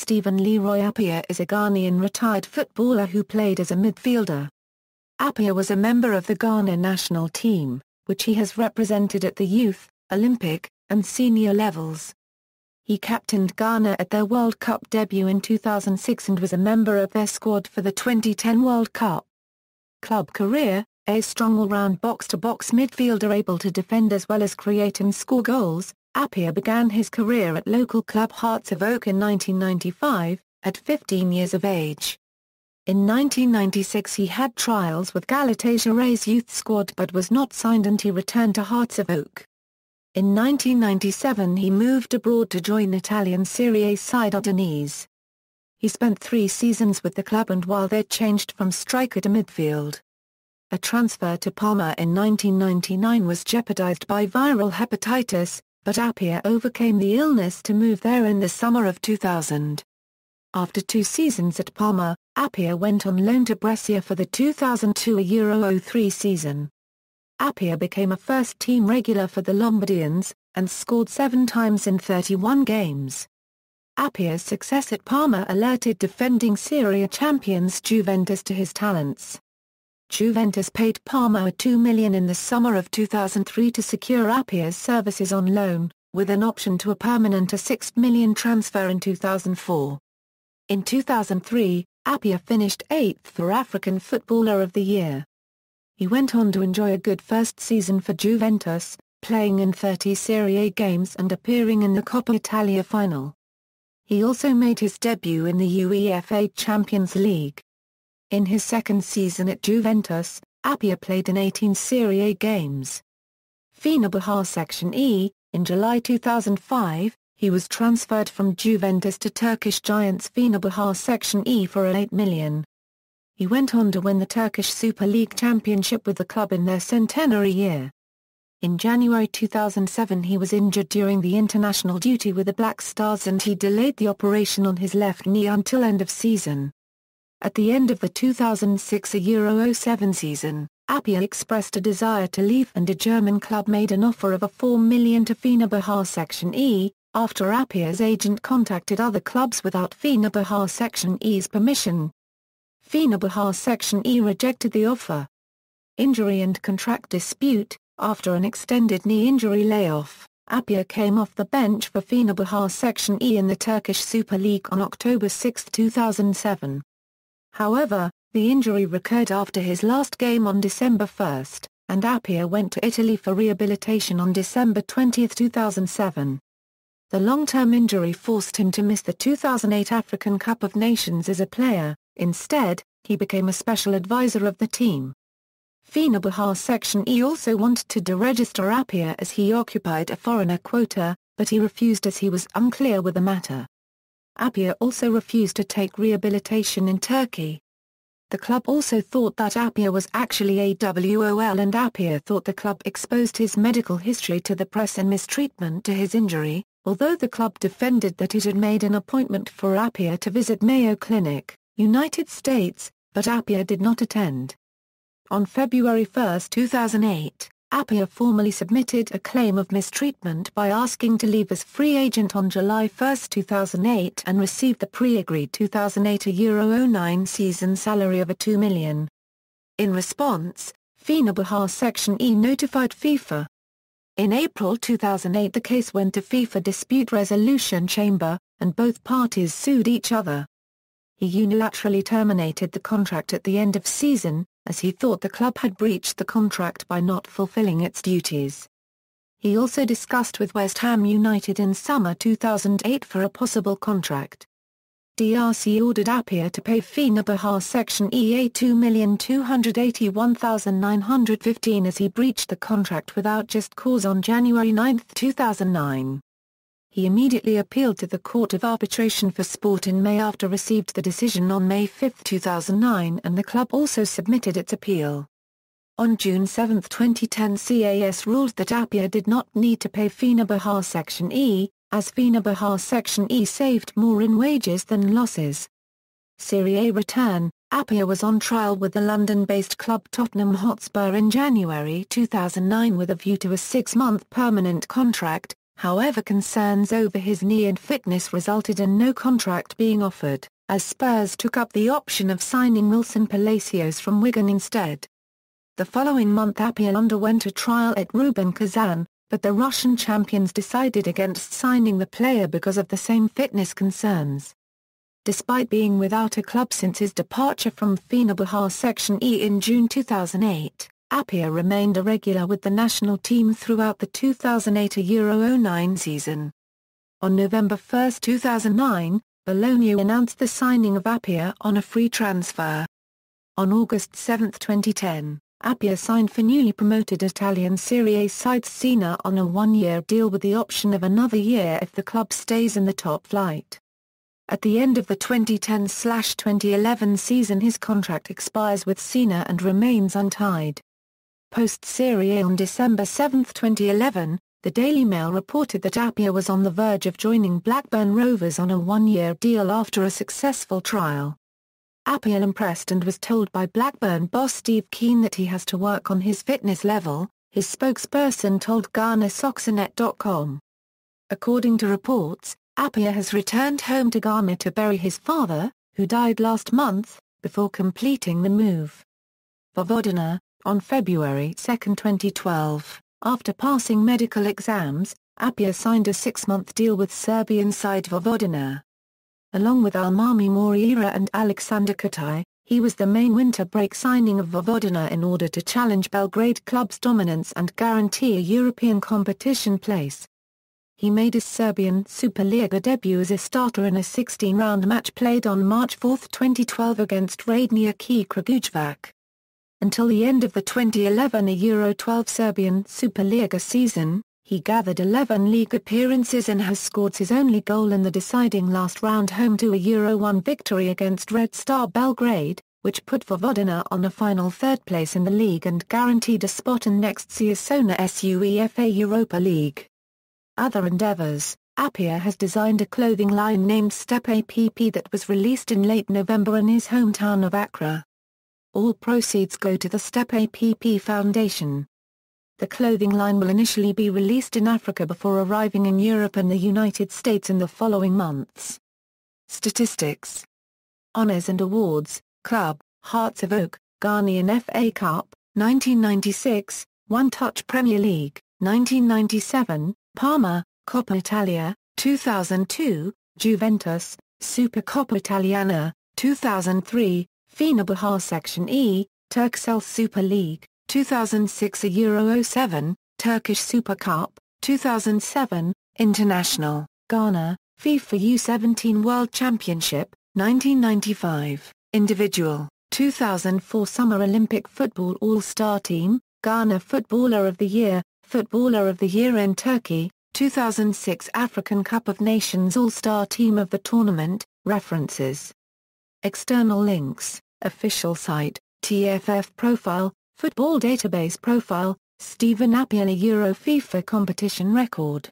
Stephen Leroy Appiah is a Ghanaian retired footballer who played as a midfielder. Appiah was a member of the Ghana national team, which he has represented at the youth, Olympic, and senior levels. He captained Ghana at their World Cup debut in 2006 and was a member of their squad for the 2010 World Cup. Club career: a strong all-round box-to-box midfielder able to defend as well as create and score goals, Appiah began his career at local club Hearts of Oak in 1995, at 15 years of age. In 1996 he had trials with Galatasaray's youth squad but was not signed and he returned to Hearts of Oak. In 1997 he moved abroad to join Italian Serie A side Udinese. He spent 3 seasons with the club and while there changed from striker to midfield. A transfer to Parma in 1999 was jeopardized by viral hepatitis, but Appiah overcame the illness to move there in the summer of 2000. After 2 seasons at Parma, Appiah went on loan to Brescia for the 2002-03 season. Appiah became a first-team regular for the Lombardians, and scored 7 times in 31 games. Appiah's success at Parma alerted defending Serie A champions Juventus to his talents. Juventus paid Parma $2 million in the summer of 2003 to secure Appiah's services on loan, with an option to a permanent $6 million transfer in 2004. In 2003, Appiah finished 8th for African Footballer of the Year. He went on to enjoy a good first season for Juventus, playing in 30 Serie A games and appearing in the Coppa Italia final. He also made his debut in the UEFA Champions League. In his second season at Juventus, Appiah played in 18 Serie A games. Fenerbahce Section E: in July 2005, he was transferred from Juventus to Turkish giants Fenerbahce Section E for $8 million. He went on to win the Turkish Super League championship with the club in their centenary year. In January 2007 he was injured during the international duty with the Black Stars and he delayed the operation on his left knee until end of season. At the end of the 2006-07 season, Appiah expressed a desire to leave and a German club made an offer of $4 million to Fenerbahce Section E, after Appiah's agent contacted other clubs without Fenerbahce Section E's permission. Fenerbahce Section E rejected the offer. Injury and contract dispute: after an extended knee injury layoff, Appiah came off the bench for Fenerbahce Section E in the Turkish Super League on October 6, 2007. However, the injury recurred after his last game on December 1, and Appiah went to Italy for rehabilitation on December 20, 2007. The long-term injury forced him to miss the 2008 African Cup of Nations as a player. Instead, he became a special advisor of the team. Fenerbahce Section E also wanted to deregister Appiah as he occupied a foreigner quota, but he refused as he was unclear with the matter. Appiah also refused to take rehabilitation in Turkey. The club also thought that Appiah was actually AWOL and Appiah thought the club exposed his medical history to the press and mistreatment to his injury, although the club defended that it had made an appointment for Appiah to visit Mayo Clinic, United States, but Appiah did not attend. On February 1, 2008, Appiah formally submitted a claim of mistreatment by asking to leave as free agent on July 1, 2008 and received the pre-agreed 2008-09 season salary of $2 million. In response, Fenerbahce Section E notified FIFA. In April 2008 the case went to FIFA Dispute Resolution Chamber, and both parties sued each other. He unilaterally terminated the contract at the end of season, as he thought the club had breached the contract by not fulfilling its duties. He also discussed with West Ham United in summer 2008 for a possible contract. DRC ordered Appiah to pay Fenerbahce Section E $2,281,915 as he breached the contract without just cause on January 9, 2009. He immediately appealed to the Court of Arbitration for Sport in May after received the decision on May 5, 2009 and the club also submitted its appeal. On June 7, 2010 CAS ruled that Appiah did not need to pay Fenerbahce Section E, as Fenerbahce Section E saved more in wages than losses. Serie A return: Appiah was on trial with the London-based club Tottenham Hotspur in January 2009 with a view to a 6-month permanent contract, However, concerns over his knee and fitness resulted in no contract being offered, as Spurs took up the option of signing Wilson Palacios from Wigan instead. The following month Appiah underwent a trial at Rubin Kazan, but the Russian champions decided against signing the player because of the same fitness concerns. Despite being without a club since his departure from Fenerbahçe Section E in June 2008, Appiah remained a regular with the national team throughout the 2008 Euro 09 season. On November 1, 2009, Bologna announced the signing of Appiah on a free transfer. On August 7, 2010, Appiah signed for newly promoted Italian Serie A side Siena on a one-year deal with the option of another year if the club stays in the top flight. At the end of the 2010-2011 season his contract expires with Siena and remains untied. Post-Serie A on December 7, 2011, the Daily Mail reported that Appiah was on the verge of joining Blackburn Rovers on a one-year deal after a successful trial. Appiah impressed and was told by Blackburn boss Steve Kean that he has to work on his fitness level, his spokesperson told GhanaSoccerNet.com. According to reports, Appiah has returned home to Ghana to bury his father, who died last month, before completing the move. Vojvodina, on February 2, 2012, after passing medical exams, Appiah signed a 6-month deal with Serbian side Vojvodina. Along with Almami Moreira and Alexander Kutai, he was the main winter break signing of Vojvodina in order to challenge Belgrade club's dominance and guarantee a European competition place. He made his Serbian Superliga debut as a starter in a 16-round match played on March 4, 2012 against Radnički Kragujevac. Until the end of the 2011 Euro 12 Serbian Superliga season, he gathered 11 league appearances and has scored his only goal in the deciding last round home to a Euro 1 victory against Red Star Belgrade, which put Vojvodina on a final third place in the league and guaranteed a spot in next season's UEFA Europa League. Other endeavours, Appiah has designed a clothing line named Step App that was released in late November in his hometown of Accra. All proceeds go to the Step App Foundation. The clothing line will initially be released in Africa before arriving in Europe and the United States in the following months. Statistics. Honours and awards, Club, Hearts of Oak, Ghanaian FA Cup, 1996, One Touch Premier League, 1997, Parma, Coppa Italia, 2002, Juventus, Supercoppa Italiana, 2003, Fenerbahçe Section E, Turkcell Super League, 2006 Euro 07, Turkish Super Cup, 2007, International, Ghana, FIFA U17 World Championship, 1995, Individual, 2004 Summer Olympic Football All-Star Team, Ghana Footballer of the Year in Turkey, 2006 African Cup of Nations All-Star Team of the Tournament, references. External links, official site, TFF profile, Football Database profile, Stephen Appiah Euro FIFA competition record.